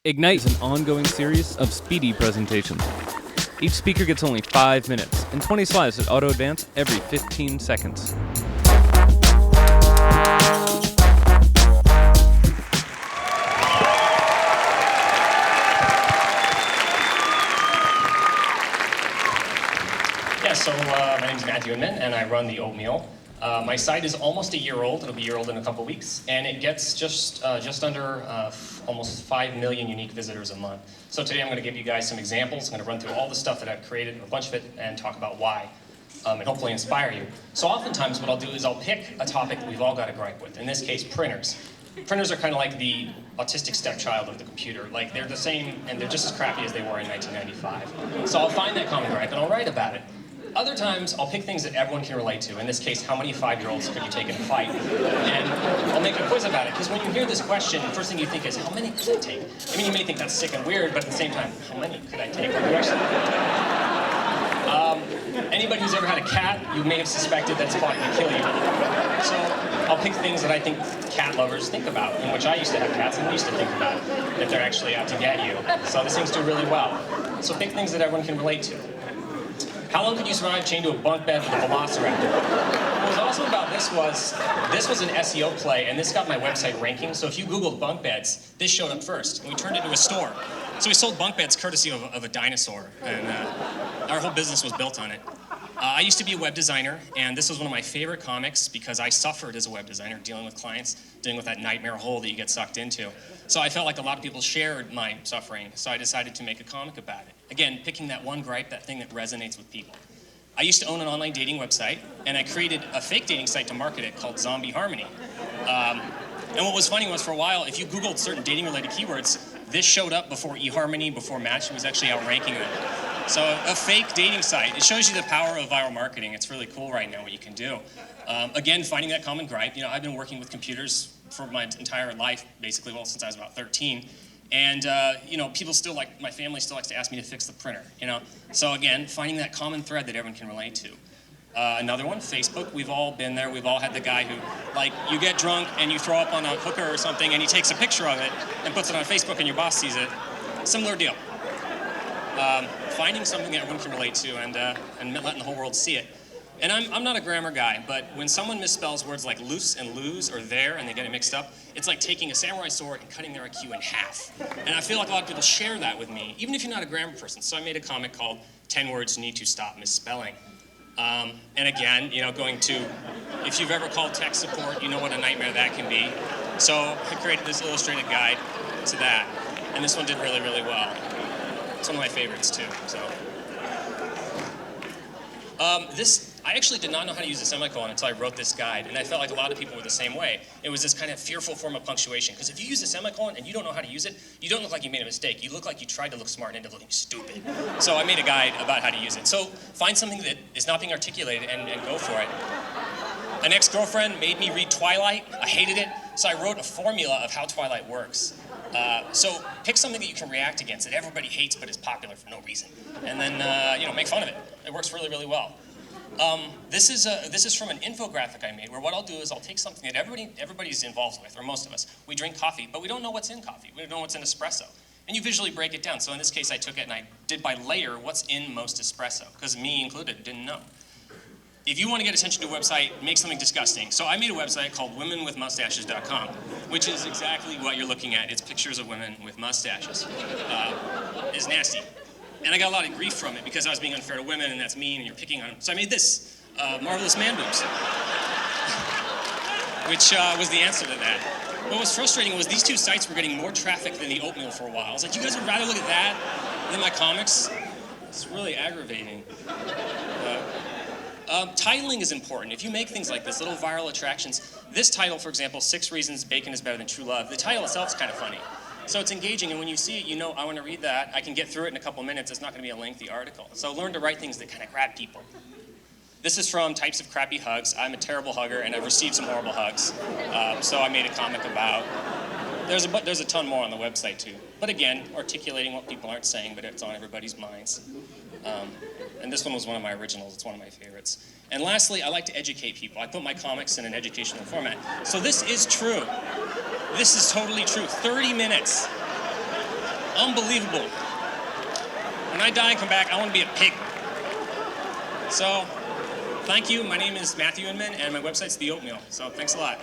Ignite is an ongoing series of speedy presentations. Each speaker gets only 5 minutes and 20 slides that auto-advance every 15 seconds. My name is Matthew Inman, and I run the Oatmeal. My site is almost a year old. It'll be a year old in a couple weeks, and it gets just under almost 5 million unique visitors a month. So today I'm going to give you guys some examples. I'm going to run through all the stuff that I've created, a bunch of it, and talk about why, and hopefully inspire you. So oftentimes what I'll do is I'll pick a topic that we've all got a gripe with. In this case, printers. Printers are kind of like the autistic stepchild of the computer. Like, they're the same, and they're just as crappy as they were in 1995. So I'll find that common gripe, and I'll write about it. Other times, I'll pick things that everyone can relate to. In this case, how many 5-year-olds could you take in a fight? And I'll make a quiz about it, because when you hear this question, the first thing you think is, how many could I take? I mean, you may think that's sick and weird, but at the same time, how many could I take? Anybody who's ever had a cat, you may have suspected that's plotting to kill you. So I'll pick things that I think cat lovers think about, in which I used to have cats and we used to think about, that they're actually out to get you. So this seems to do really well. So pick things that everyone can relate to. How long could you survive chained to a bunk bed with a velociraptor? What was awesome about this was an SEO play, and this got my website ranking. So if you Googled bunk beds, this showed up first, and we turned it into a store. So we sold bunk beds courtesy of a dinosaur, and our whole business was built on it. I used to be a web designer, and this was one of my favorite comics because I suffered as a web designer, dealing with clients, dealing with that nightmare hole that you get sucked into. So I felt like a lot of people shared my suffering, so I decided to make a comic about it. Again, picking that one gripe, that thing that resonates with people. I used to own an online dating website, and I created a fake dating site to market it called Zombie Harmony. And what was funny was, for a while, if you Googled certain dating-related keywords, this showed up before eHarmony, before Match. It was actually outranking them. So a fake dating site, it shows you the power of viral marketing. It's really cool right now what you can do. Again, finding that common gripe. You know, I've been working with computers for my entire life, basically, well, since I was about 13. And, you know, people still like, my family still likes to ask me to fix the printer, you know? So again, finding that common thread that everyone can relate to. Another one, Facebook. We've all been there. We've all had the guy who, like, you get drunk and you throw up on a hooker or something and he takes a picture of it and puts it on Facebook and your boss sees it. Similar deal. Finding something that everyone can relate to and letting the whole world see it. And I'm not a grammar guy, but when someone misspells words like loose and lose or there and they get it mixed up, it's like taking a samurai sword and cutting their IQ in half. And I feel like a lot of people share that with me, even if you're not a grammar person. So I made a comic called 10 Words You Need to Stop Misspelling. And again, you know, if you've ever called tech support, you know what a nightmare that can be. So I created this illustrated guide to that. And this one did really, really well. It's one of my favorites too, so. I actually did not know how to use a semicolon until I wrote this guide, and I felt like a lot of people were the same way. It was this kind of fearful form of punctuation, because if you use a semicolon and you don't know how to use it, you don't look like you made a mistake. You look like you tried to look smart and ended up looking stupid. So I made a guide about how to use it. So find something that is not being articulated and go for it. An ex-girlfriend made me read Twilight. I hated it, so I wrote a formula of how Twilight works. So pick something that you can react against that everybody hates but is popular for no reason, and then you know, make fun of it. It works really, really well. This is from an infographic I made, where what I'll do is I'll take something that everybody's involved with, or most of us. We drink coffee, but we don't know what's in coffee. We don't know what's in espresso. And you visually break it down. So in this case, I took it and I did by layer what's in most espresso, because me included didn't know. If you want to get attention to a website, make something disgusting. So I made a website called womenwithmustaches.com, which is exactly what you're looking at. It's pictures of women with mustaches. It's nasty. And I got a lot of grief from it because I was being unfair to women, and that's mean, and you're picking on them. So I made this, Marvelous Man Boobs, which was the answer to that. What was frustrating was these two sites were getting more traffic than the Oatmeal for a while. I was like, you guys would rather look at that than my comics? It's really aggravating. Titling is important. If you make things like this, little viral attractions, this title, for example, 6 Reasons Bacon is Better Than True Love, the title itself is kind of funny. So it's engaging, and when you see it, you know, I want to read that. I can get through it in a couple minutes. It's not going to be a lengthy article. So learn to write things that kind of grab people. This is from Types of Crappy Hugs. I'm a terrible hugger, and I've received some horrible hugs. So I made a comic about. There's a ton more on the website, too. But again, articulating what people aren't saying, but it's on everybody's minds. And this one was one of my originals. It's one of my favorites. And lastly, I like to educate people. I put my comics in an educational format. So this is true. This is totally true. 30 minutes. Unbelievable. When I die and come back, I want to be a pig. So, thank you. My name is Matthew Inman, and my website's The Oatmeal. So, thanks a lot.